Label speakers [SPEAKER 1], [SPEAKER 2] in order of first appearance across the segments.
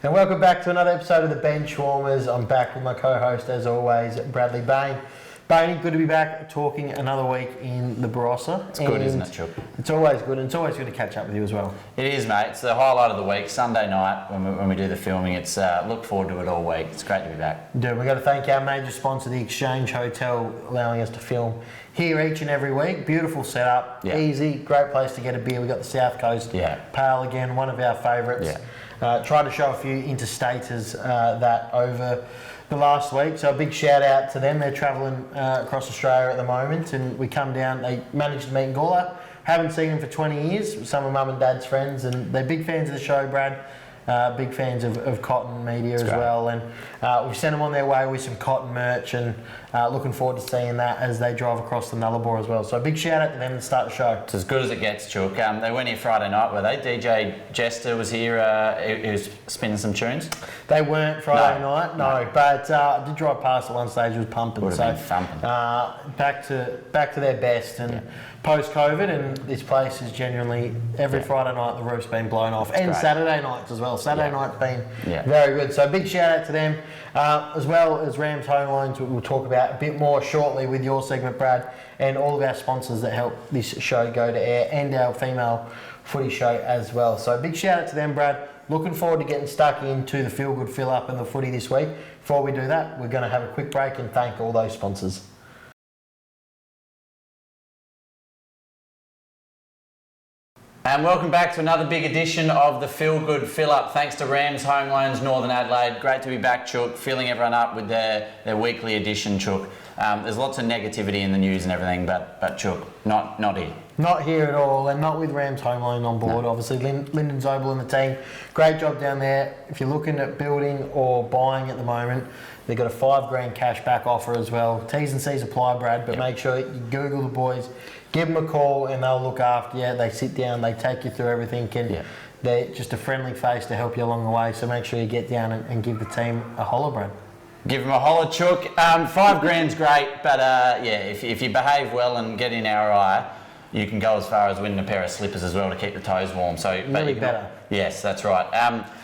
[SPEAKER 1] And welcome back to another episode of the Benchwarmers. I'm back with my co-host, as always, Bradley Bain. Bainey, good to be back talking another week in the Barossa.
[SPEAKER 2] It's good, isn't it, Chuck?
[SPEAKER 1] It's always good, and it's always good to catch up with you as well.
[SPEAKER 2] It is, mate. It's the highlight of the week, Sunday night when we do the filming. It's look forward to it all week. It's great to be back.
[SPEAKER 1] Dude, we've got to thank our major sponsor, the Exchange Hotel, allowing us to film here each and every week. Beautiful setup, easy, great place to get a beer. We've got the South Coast Pale again, one of our favourites. Tried to show a few interstaters that over the last week, so a big shout out to them. They're travelling across Australia at the moment, and we come down. They managed to meet in Gawler. Haven't seen them for 20 years. Some of Mum and Dad's friends, and they're big fans of the show, Brad. Big fans of Cotton Media as well, and we've sent them on their way with some Cotton merch, and looking forward to seeing that as they drive across the Nullarbor as well. So a big shout out to them to start the show.
[SPEAKER 2] It's as good as it gets, Chuck. They weren't here Friday night, were they? DJ Jester was here. He was spinning some tunes.
[SPEAKER 1] They weren't Friday night, no. But I did drive past at one stage. It was pumping.
[SPEAKER 2] Would have been thumping.
[SPEAKER 1] Back to their best, and post-COVID, and this place is genuinely every Friday night the roof's been blown off, and great. Saturday nights as well. Saturday night's been very good. So big shout out to them, as well as Rams Home Loans, which we'll talk about a bit more shortly with your segment, Brad, and all of our sponsors that help this show go to air, and our female footy show as well. So big shout out to them, Brad. Looking forward to getting stuck into the Feel Good Fill Up and the footy this week. Before we do that, we're going to have a quick break and thank all those sponsors.
[SPEAKER 2] And welcome back to another big edition of the Feel Good Fill Up. Thanks to Rams Home Loans Northern Adelaide. Great to be back, Chuck, filling everyone up with their weekly edition, Chuck. There's lots of negativity in the news and everything, but Chuck, not here. Not here
[SPEAKER 1] at all, and not with Rams Home Loan on board. No. Obviously, Lyndon Zobel and the team, great job down there. If you're looking at building or buying at the moment, they've got a $5,000 cash back offer as well. T's and C's apply, Brad, but make sure you Google the boys, give them a call, and they'll look after you. They sit down, they take you through everything, and they're just a friendly face to help you along the way. So make sure you get down and give the team a holler, Brad.
[SPEAKER 2] Give them a holler, Chuck. $5,000's great, but if you behave well and get in our eye, you can go as far as winning a pair of slippers as well to keep the toes warm. So
[SPEAKER 1] really better.
[SPEAKER 2] Yes, that's right.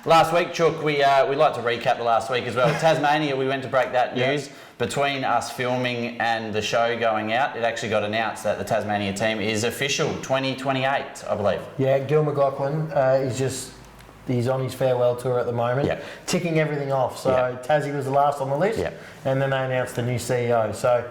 [SPEAKER 2] Last week, Chuck, we like to recap the last week as well. Tasmania, we went to break that news. Between us filming and the show going out, it actually got announced that the Tasmania team is official, 2028, I believe. Yeah,
[SPEAKER 1] Gil McLaughlin he's on his farewell tour at the moment, ticking everything off. So Tassie was the last on the list, and then they announced a new CEO. So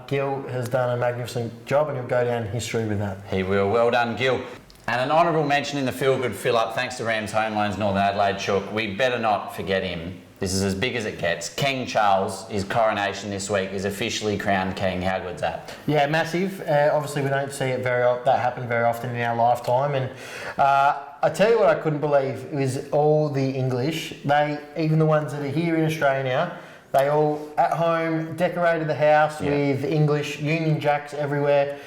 [SPEAKER 1] Gil has done a magnificent job, and he'll go down in history with that.
[SPEAKER 2] He will. Well done, Gil. And an honourable mention in the Feel Good Fill Up, thanks to Rams Home Loans Northern Adelaide, Chuck. We better not forget him. This is as big as it gets. King Charles, his coronation this week, is officially crowned king. How good's that?
[SPEAKER 1] Yeah, massive. Obviously, we don't see it that happen very often in our lifetime. And I tell you what I couldn't believe is all the English. Even the ones that are here in Australia now, they all at home decorated the house with English Union Jacks everywhere,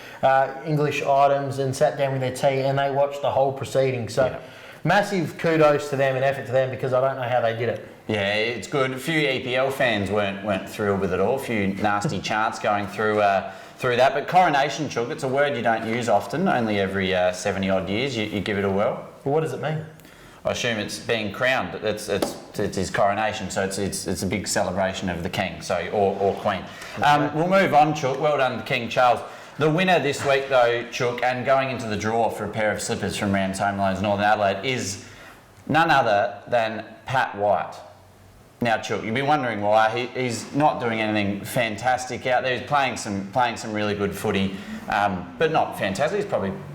[SPEAKER 1] English items, and sat down with their tea, and they watched the whole proceeding. So massive kudos to them and effort to them, because I don't know how they did it.
[SPEAKER 2] Yeah, it's good. A few EPL fans weren't thrilled with it all. A few nasty chants going through that. But coronation, Chuck, it's a word you don't use often. Only every 70 odd years you give it a whirl.
[SPEAKER 1] Well, what does it mean?
[SPEAKER 2] I assume it's being crowned. It's his coronation, so it's a big celebration of the king, or queen. We'll move on, Chuck. Well done to King Charles. The winner this week, though, Chuck, and going into the draw for a pair of slippers from Rams Home Loans Northern Adelaide, is none other than Pat White. Now, Chuck, you'll be wondering why. He's not doing anything fantastic out there. He's playing some really good footy, but not fantastic. He's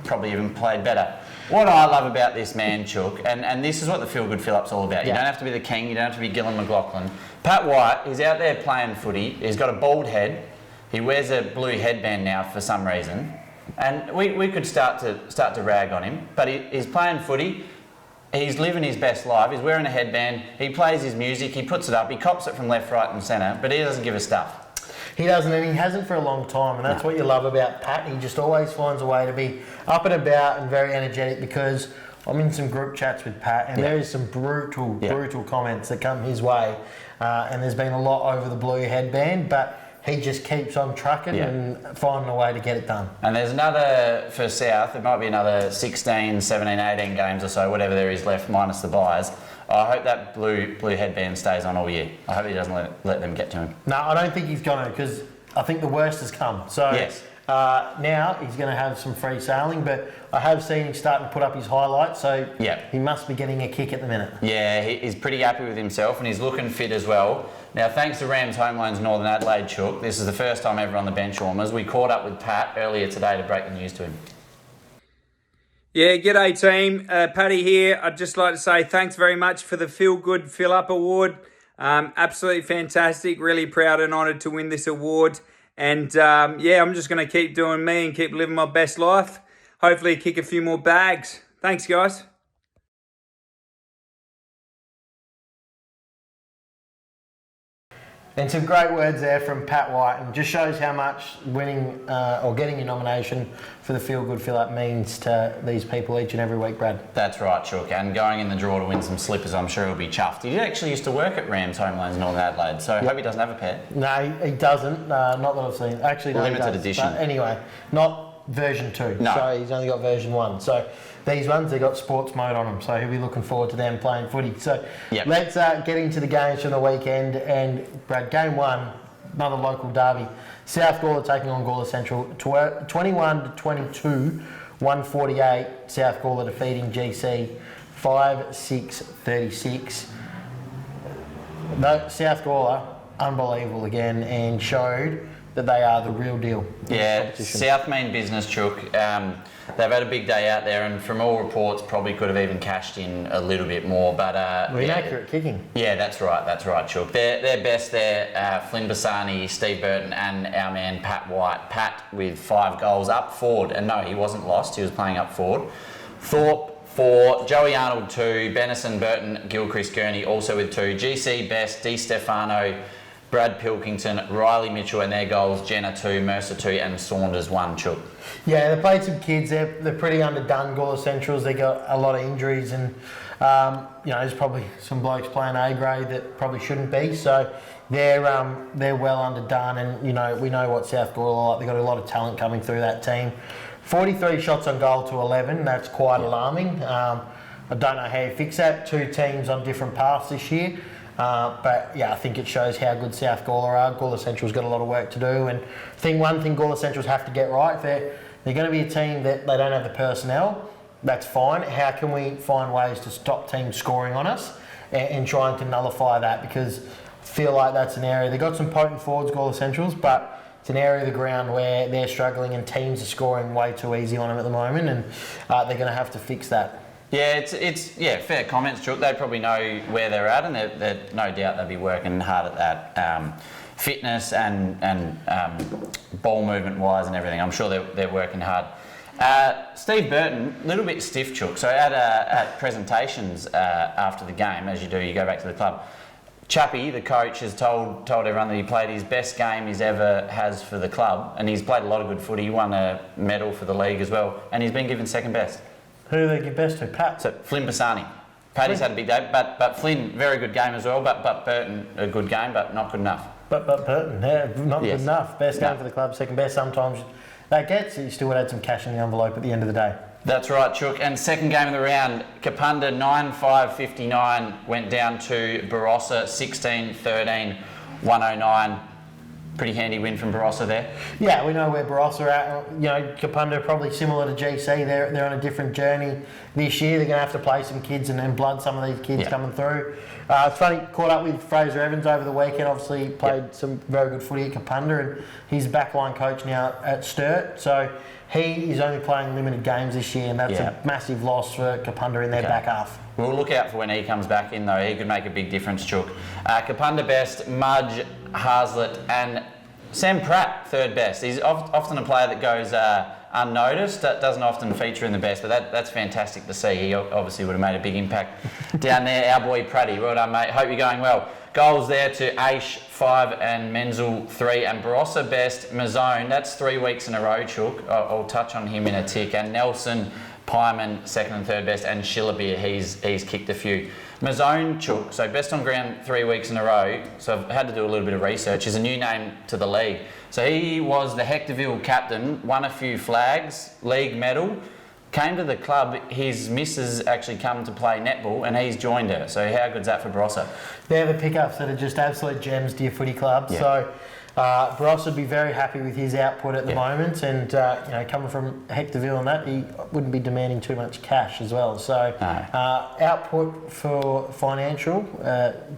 [SPEAKER 2] probably even played better. What I love about this man, Chuck, and this is what the Feel Good Fill Up's all about. You don't have to be the king. You don't have to be Gillon McLaughlin. Pat White, he's out there playing footy. He's got a bald head. He wears a blue headband now for some reason, and we could start to rag on him. But he's playing footy. He's living his best life. He's wearing a headband. He plays his music. He puts it up. He cops it from left, right, and centre. But he doesn't give a stuff.
[SPEAKER 1] He doesn't, and he hasn't for a long time. And that's what you love about Pat. He just always finds a way to be up and about and very energetic, because I'm in some group chats with Pat, and there is some brutal comments that come his way. And there's been a lot over the blue headband, but he just keeps on trucking and finding a way to get it done.
[SPEAKER 2] And there's another, for South, there might be another 16, 17, 18 games or so, whatever there is left, minus the buys. I hope that blue headband stays on all year. I hope he doesn't let them get to him.
[SPEAKER 1] No, I don't think he's going to, because I think the worst has come. So
[SPEAKER 2] yes.
[SPEAKER 1] Now he's going to have some free sailing, but I have seen him starting to put up his highlights, so he must be getting a kick at the minute. Yeah,
[SPEAKER 2] he's pretty happy with himself and he's looking fit as well. Now, thanks to Rams Home Loans Northern Adelaide, Chook, this is the first time ever on the Benchwarmers. We caught up with Pat earlier today to break the news to him.
[SPEAKER 3] Yeah, g'day team. Paddy here. I'd just like to say thanks very much for the Feel Good Fill Up Award. Absolutely fantastic. Really proud and honoured to win this award. And I'm just going to keep doing me and keep living my best life. Hopefully kick a few more bags. Thanks, guys.
[SPEAKER 1] And some great words there from Pat White, and just shows how much winning or getting your nomination for the Feel Good Fill Up means to these people each and every week, Brad.
[SPEAKER 2] That's right, Chook, and going in the draw to win some slippers, I'm sure he'll be chuffed. He actually used to work at Rams Home Loans Northern Adelaide, so I hope he doesn't have a pair.
[SPEAKER 1] No, he doesn't. Not that I've seen. Actually, no,
[SPEAKER 2] limited edition.
[SPEAKER 1] But anyway, not version 2.
[SPEAKER 2] No.
[SPEAKER 1] So he's only got version 1. So these ones, they've got sports mode on them, so he'll be looking forward to them playing footy. So let's get into the games from the weekend. And Brad, game 1, another local derby. South Gawler taking on Gawler Central, 21-22, 148. South Gawler defeating GC 5-6-36. South Gawler, unbelievable again, and showed that they are the real deal.
[SPEAKER 2] Yeah, South mean business, Chook. They've had a big day out there, and from all reports, probably could have even cashed in a little bit more. But
[SPEAKER 1] inaccurate kicking.
[SPEAKER 2] Yeah, that's right, Chook. They're best there. Flynn Bassani, Steve Burton, and our man Pat White. Pat with 5 goals up forward, and no, he wasn't lost. He was playing up forward. Thorpe 4, Joey Arnold 2, Benison, Burton, Gilchrist, Gurney also with 2. GC Best, Di Stefano, Brad Pilkington, Riley Mitchell and their goals, Jenna 2, Mercer 2 and Saunders 1, Chook.
[SPEAKER 1] Yeah, they played some kids. They're pretty underdone, Gawler Centrals. They got a lot of injuries, and there's probably some blokes playing A grade that probably shouldn't be. So they're well underdone, and we know what South Gawler are like. They've got a lot of talent coming through that team. 43 shots on goal to 11. That's quite alarming. I don't know how you fix that. 2 teams on different paths this year. But I think it shows how good South Gawler are. Gawler Central's got a lot of work to do, and one thing Gawler Central's have to get right, they're going to be a team that they don't have the personnel. That's fine. How can we find ways to stop teams scoring on us and trying to nullify that? Because I feel like that's an area, they've got some potent forwards, Gawler Centrals, but it's an area of the ground where they're struggling and teams are scoring way too easy on them at the moment, and they're going to have to fix that.
[SPEAKER 2] Yeah, it's fair comments, Chook. They probably know where they're at, and they're no doubt they'll be working hard at that fitness and ball movement wise and everything. I'm sure they're working hard. Steve Burton, a little bit stiff, Chook. So at presentations after the game, as you do, you go back to the club. Chappie, the coach, has told everyone that he played his best game he's ever has for the club, and he's played a lot of good footy. He won a medal for the league as well, and he's been given second best.
[SPEAKER 1] Who do they give best to? Pat?
[SPEAKER 2] So Flynn Bassani. Paddy's had a big day, but Flynn, very good game as well, but Burton, a good game, but not good enough.
[SPEAKER 1] But Burton, not good enough. Best game for the club, second best. Sometimes that gets, you still would add some cash in the envelope at the end of the day.
[SPEAKER 2] That's right, Chook. And second game of the round, Kapunda 9-5-59 went down to Barossa 16-13, 109. Pretty handy win from Barossa there. Yeah,
[SPEAKER 1] we know where Barossa are at. Kapunda probably similar to GC. They're on a different journey this year. They're going to have to play some kids and blood some of these kids coming through. It's funny, caught up with Fraser Evans over the weekend. Obviously, played some very good footy at Kapunda, and he's backline coach now at Sturt. So he is only playing limited games this year, and that's a massive loss for Kapunda in their back half.
[SPEAKER 2] We'll look out for when he comes back in, though. He could make a big difference, Chook. Kapunda best, Mudge, Haslett and Sam Pratt, third best. He's often a player that goes unnoticed, that doesn't often feature in the best, but that's fantastic to see. He obviously would have made a big impact down there. Our boy Pratty, well done, mate. Hope you're going well. Goals there to Aish, 5 and Menzel, 3. And Barossa best, Mazzone, that's 3 weeks in a row, Chook. I'll touch on him in a tick. And Nelson, Pyman, second and third best, and Shillabeer, he's kicked a few. Mazzone Chook, so best on ground 3 weeks in a row, so I've had to do a little bit of research, is a new name to the league. So he was the Hectorville captain, won a few flags, league medal, came to the club, his missus actually come to play netball and he's joined her. So how good's that for Barossa?
[SPEAKER 1] They're the pickups that are just absolute gems to your footy club. Yeah. So Barossa would be very happy with his output at the moment, and coming from Hectorville and that, he wouldn't be demanding too much cash as well. So output for financial,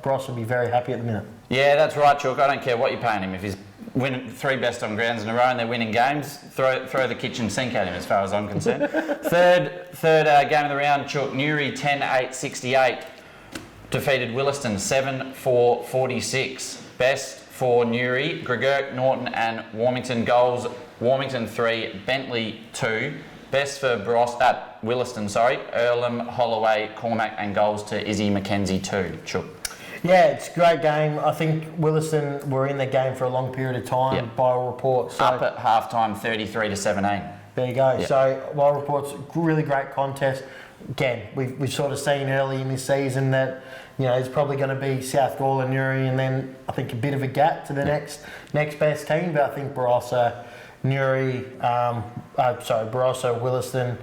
[SPEAKER 1] Barossa would be very happy at the minute. Yeah,
[SPEAKER 2] that's right, Chook. I don't care what you're paying him. If he's winning 3 best on grounds in a row and they're winning games, throw the kitchen sink at him as far as I'm concerned. third game of the round, Chook. Newry 10-8-68 defeated Williston 7-4-46. Best for Newry, Gregurk, Norton and Warmington goals. Warmington 3, Bentley 2. Best for Williston, Earlham, Holloway, Cormac and goals to Izzy McKenzie 2. Chook.
[SPEAKER 1] Yeah, it's a great game. I think Williston were in the game for a long period of time by all reports. So
[SPEAKER 2] up at half-time 33-17.
[SPEAKER 1] There you go. Yep. So by all reports, really great contest. Again, we've sort of seen early in this season that it's probably going to be South Gall and Newry, and then I think a bit of a gap to the next best team. But I think Barossa, Barossa, Williston,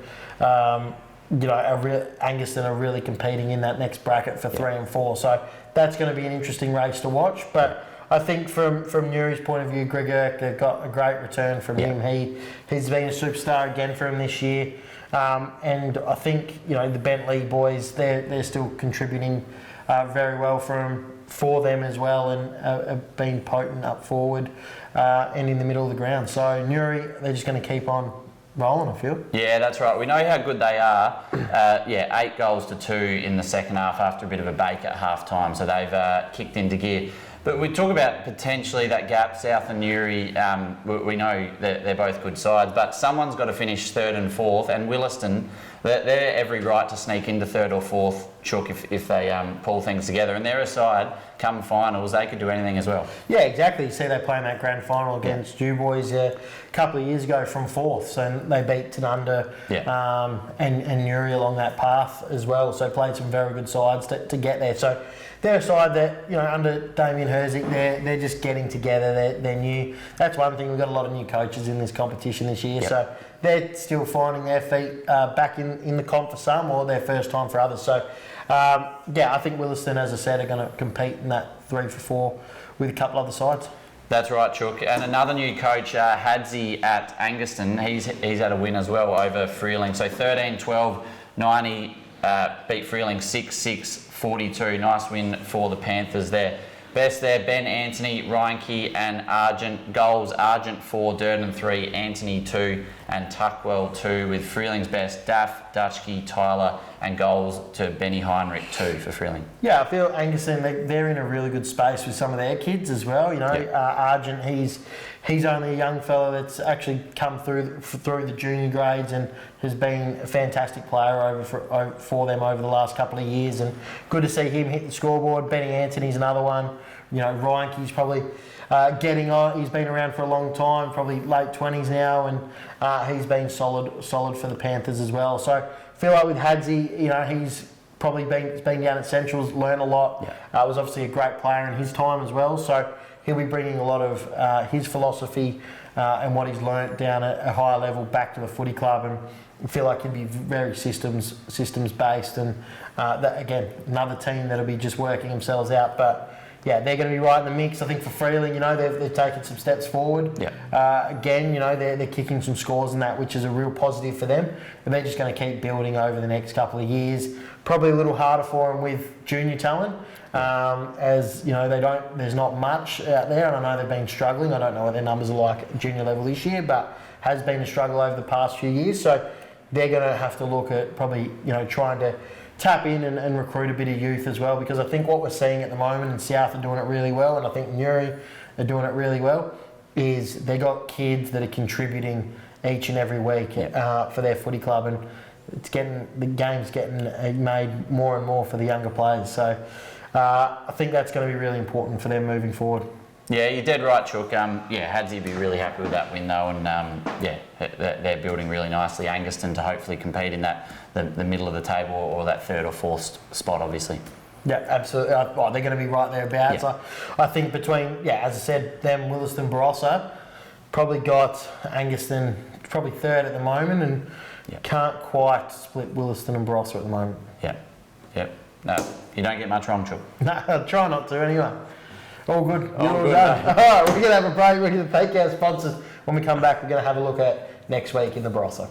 [SPEAKER 1] Angaston are really competing in that next bracket for 3 and 4. So that's going to be an interesting race to watch. But I think from Newry's point of view, Gregurk, they've got a great return from him. He's been a superstar again for him this year. And I think the Bentley boys, they're still contributing very well for them as well, and have been potent up forward and in the middle of the ground. So Newry, they're just going to keep on rolling, I feel.
[SPEAKER 2] Yeah, that's right. We know how good they are. 8 goals to 2 in the second half after a bit of a bake at half time, so they've kicked into gear. But we talk about potentially that gap, South and Newry. We know that they're both good sides, but someone's got to finish 3rd and 4th, and Williston, they're every right to sneak into 3rd or 4th, Chook, if they pull things together. And they're a side, come finals, they could do anything as well.
[SPEAKER 1] Yeah, exactly. You see they play in that grand final against Dew Boys a couple of years ago from 4th, so they beat Tanunda and Newry along that path as well. So played some very good sides to get there. So they're a side that, under Damien Herzik, they're just getting together. They're new. That's one thing. We've got a lot of new coaches in this competition this year. Yep. So they're still finding their feet back in the comp for some, or their first time for others. So, I think Williston, as I said, are going to compete in that 3 for 4 with a couple other sides.
[SPEAKER 2] That's right, Chook. And another new coach, Hadzi at Angaston, he's had a win as well over Freeling. So 13-12, 90, beat Freeling 6-6-42. Nice win for the Panthers there. Best there, Ben Anthony, Reinke and Argent. Goals, Argent 4, Durden 3, Anthony 2 and Tuckwell 2, with Freeling's best, Daff, Dutchke, Tyler and goals to Benny Heinrich 2 for Freeling. Yeah,
[SPEAKER 1] I feel Angaston, they're in a really good space with some of their kids as well. Argent, he's only a young fella that's actually come through the junior grades and has been a fantastic player for them over the last couple of years, and good to see him hit the scoreboard. Benny Anthony's another one. Reinke's probably getting on. He's been around for a long time, probably late 20s now, and he's been solid for the Panthers as well. So I feel like with Hadzi, he's probably been down at Centrals, learned a lot. Was obviously a great player in his time as well. So he'll be bringing a lot of his philosophy and what he's learnt down at a higher level back to the footy club, and I feel like he'll be very systems based, and that, again, another team that'll be just working themselves out. But they're going to be right in the mix. I think for Freeling, they've taken some steps forward. Again, they're kicking some scores in that, which is a real positive for them. And they're just going to keep building over the next couple of years. Probably a little harder for them with junior talent, as there's not much out there, and I know they've been struggling. I don't know what their numbers are like at junior level this year, but has been a struggle over the past few years. So they're going to have to look at probably trying to tap in and recruit a bit of youth as well, because I think what we're seeing at the moment, and South are doing it really well, and I think Newry are doing it really well, is they got kids that are contributing each and every week for their footy club, and the game's getting made more and more for the younger players. So I think that's going to be really important for them moving forward.
[SPEAKER 2] Yeah, you're dead right, Chook. Hadsy would be really happy with that win though, and they're building really nicely. Angaston to hopefully compete in that the middle of the table or that third or fourth spot, obviously.
[SPEAKER 1] Yeah, absolutely. Well, they're going to be right thereabouts.
[SPEAKER 2] Yeah.
[SPEAKER 1] I think between, as I said, them, Williston, Barossa, probably got Angaston probably third at the moment, and can't quite split Williston and Barossa at the moment.
[SPEAKER 2] Yep. No, you don't get much wrong, Chook.
[SPEAKER 1] No, I'll try not to anyway. All good.
[SPEAKER 2] All good,
[SPEAKER 1] done.
[SPEAKER 2] mate.
[SPEAKER 1] All right, we're going to have a break. We're going to thank our sponsors. When we come back, we're going to have a look at next week in the Barossa.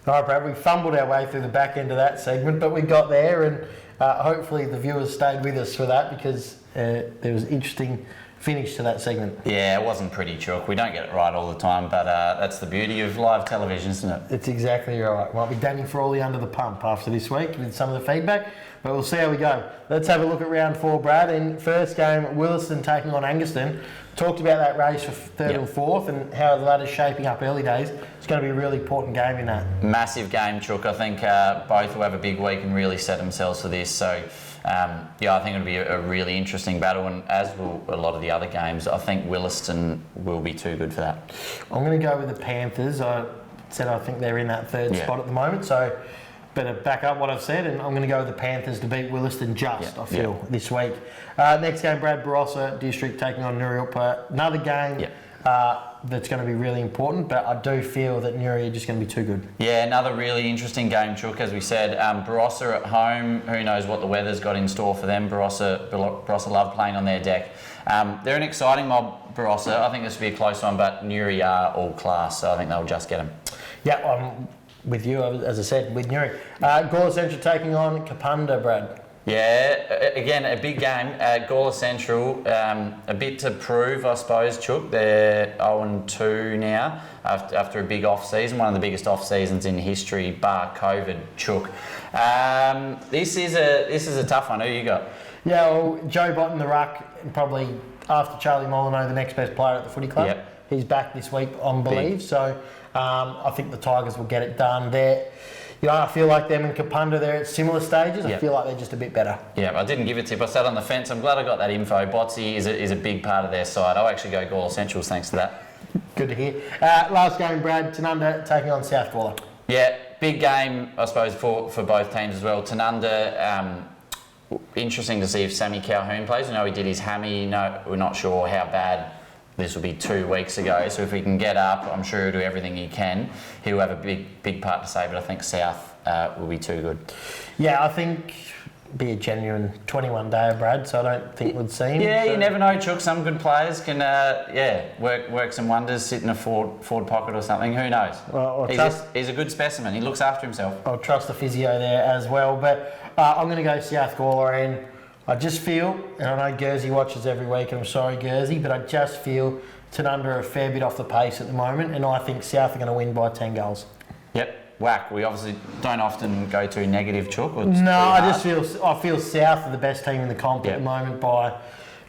[SPEAKER 1] All right, Brad, we fumbled our way through the back end of that segment, but we got there, and hopefully the viewers stayed with us for that, because there was an interesting finish to that segment.
[SPEAKER 2] Yeah, it wasn't pretty, Chook. We don't get it right all the time, but that's the beauty of live television, isn't it?
[SPEAKER 1] It's exactly right. Might be Danny Frawley under the pump after this week with some of the feedback, but we'll see how we go. Let's have a look at round 4, Brad. In first game, Williston taking on Angaston. Talked about that race for third and fourth, and how the ladder's shaping up early days. It's going to be a really important game in that.
[SPEAKER 2] Massive game, Chook. I think both will have a big week and really set themselves for this. So, I think it'll be a really interesting battle, and as will a lot of the other games. I think Williston will be too good for that.
[SPEAKER 1] I'm going to go with the Panthers. I said I think they're in that third spot at the moment, so better back up what I've said, and I'm going to go with the Panthers to beat Williston I feel, this week. Next game, Brad, Barossa District taking on Nuriupa. Another game that's going to be really important, but I do feel that Nuri are just going to be too good. Yeah,
[SPEAKER 2] another really interesting game, Chook, as we said. Barossa at home, who knows what the weather's got in store for them. Barossa love playing on their deck. They're an exciting mob, Barossa. I think this will be a close one, but Nuri are all class, so I think they'll just get them.
[SPEAKER 1] Yeah, I'm with you, as I said, with Nuri. Gawler Central taking on Kapunda, Brad.
[SPEAKER 2] Yeah, again, a big game. Gawler Central, a bit to prove, I suppose, Chook. They're 0-2 now after a big off-season, one of the biggest off-seasons in history, bar COVID, Chook. This is a tough one. Who you got?
[SPEAKER 1] Yeah, well, Joe Botton, the ruck, probably after Charlie Molyneux, the next best player at the footy club.
[SPEAKER 2] Yep.
[SPEAKER 1] He's back this week, I believe. So I think the Tigers will get it done there. I feel like them and Kapunda, they're at similar stages. I feel like they're just a bit better.
[SPEAKER 2] Yeah, I didn't give a tip. I sat on the fence. I'm glad I got that info. Botsy is a big part of their side. I'll actually go Gawler Centrals thanks to that.
[SPEAKER 1] Good to hear. Last game, Brad, Tanunda taking on South Gawler.
[SPEAKER 2] Yeah, big game, I suppose, for both teams as well. Tanunda, interesting to see if Sammy Calhoun plays. He did his hammy. No, we're not sure how bad. This will be 2 weeks ago, so if he can get up, I'm sure he'll do everything he can. He'll have a big part to say, but I think South will be too good.
[SPEAKER 1] Yeah, I think be a genuine 21-day, Brad, so I don't think we'd see him.
[SPEAKER 2] Yeah, you never know, Chook. Some good players can, work some wonders, sit in a forward pocket or something. Who knows?
[SPEAKER 1] Well,
[SPEAKER 2] he's a good specimen. He looks after himself.
[SPEAKER 1] I'll trust the physio there as well, but I'm going to go South Gawler, and I just feel, and I know Gursey watches every week, and I'm sorry, Gursey, but I just feel Tanunda are a fair bit off the pace at the moment, and I think South are going to win by 10 goals.
[SPEAKER 2] Yep. Whack. We obviously don't often go to negative, Chook.
[SPEAKER 1] No, I feel South are the best team in the comp at the moment by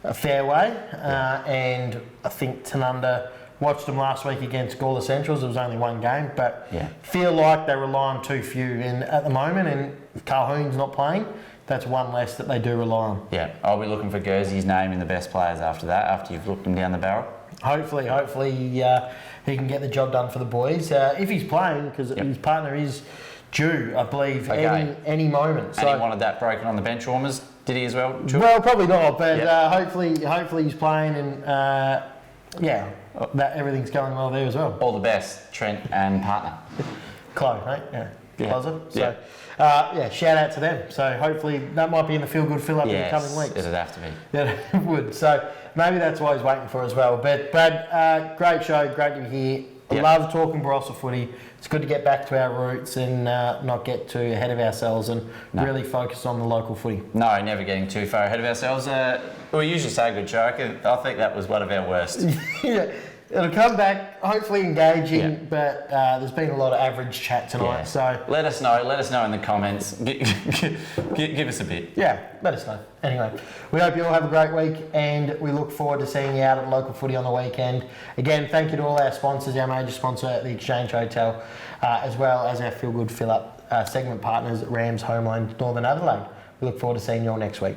[SPEAKER 1] a fair way, and I think Tanunda, watched them last week against Gawler Centrals. It was only one game, but feel like they rely on too few at the moment, and if Calhoun's not playing, that's one less that they do rely on.
[SPEAKER 2] Yeah, I'll be looking for Gursey's name in the best players after that, after you've looked him down the barrel.
[SPEAKER 1] Hopefully he can get the job done for the boys. If he's playing, because his partner is due, I believe, any moment.
[SPEAKER 2] And he wanted that broken on the Benchwarmers, did he as well? Chook?
[SPEAKER 1] Well, probably not, but hopefully he's playing, and that everything's going well there as well.
[SPEAKER 2] All the best, Trent and partner.
[SPEAKER 1] Chloe, right? Yeah. Closer. So, shout out to them. So hopefully that might be in the feel good fill up in the coming weeks.
[SPEAKER 2] It'd have to be.
[SPEAKER 1] Yeah, it would. So maybe that's what he's waiting for as well. But Brad, great show, great to be here. I love talking Barossa footy. It's good to get back to our roots and not get too ahead of ourselves and really focus on the local footy.
[SPEAKER 2] No, never getting too far ahead of ourselves. We usually say a good show. I think that was one of our worst.
[SPEAKER 1] Yeah. It'll come back, hopefully engaging, but there's been a lot of average chat tonight. So
[SPEAKER 2] let us know in the comments. Give us a bit.
[SPEAKER 1] Yeah, let us know. Anyway, we hope you all have a great week, and we look forward to seeing you out at local footy on the weekend. Again, thank you to all our sponsors, our major sponsor at the Exchange Hotel, as well as our Feel Good Fill Up segment partners, Rams Homeline Northern Adelaide. We look forward to seeing you all next week.